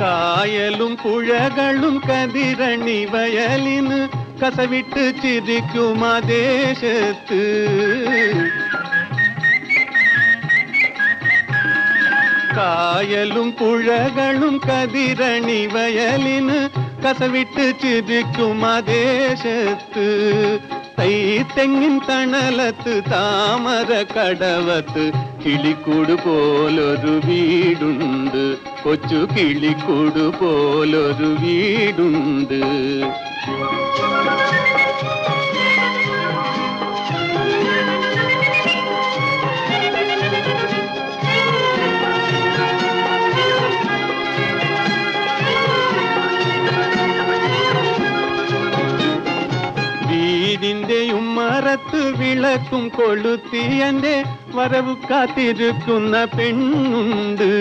കായലും പുഴകളും കതിരണി വയലിന് കസവിട്ട് ചിരിക്കും ആ ദേശത്ത്. കായലും പുഴകളും കതിരണി വയലിന് കസവിട്ട് ചിരിക്കും ആ ദേശത്ത്. തൈത്തെങ്ങിൻ തണലത്ത് താമര കടവത്ത് കിളിക്കൂട് പോലൊരു വീടുണ്ട്, കൊച്ചു കിളിക്കൂട് പോലൊരു വീടുണ്ട്. വീടിന്റെ ഉമ്മറത്ത് വിളക്കും കൊളുത്തി എൻ്റെ വരവ് കാത്തിരിക്കുന്ന പെണ്ണുണ്ട്.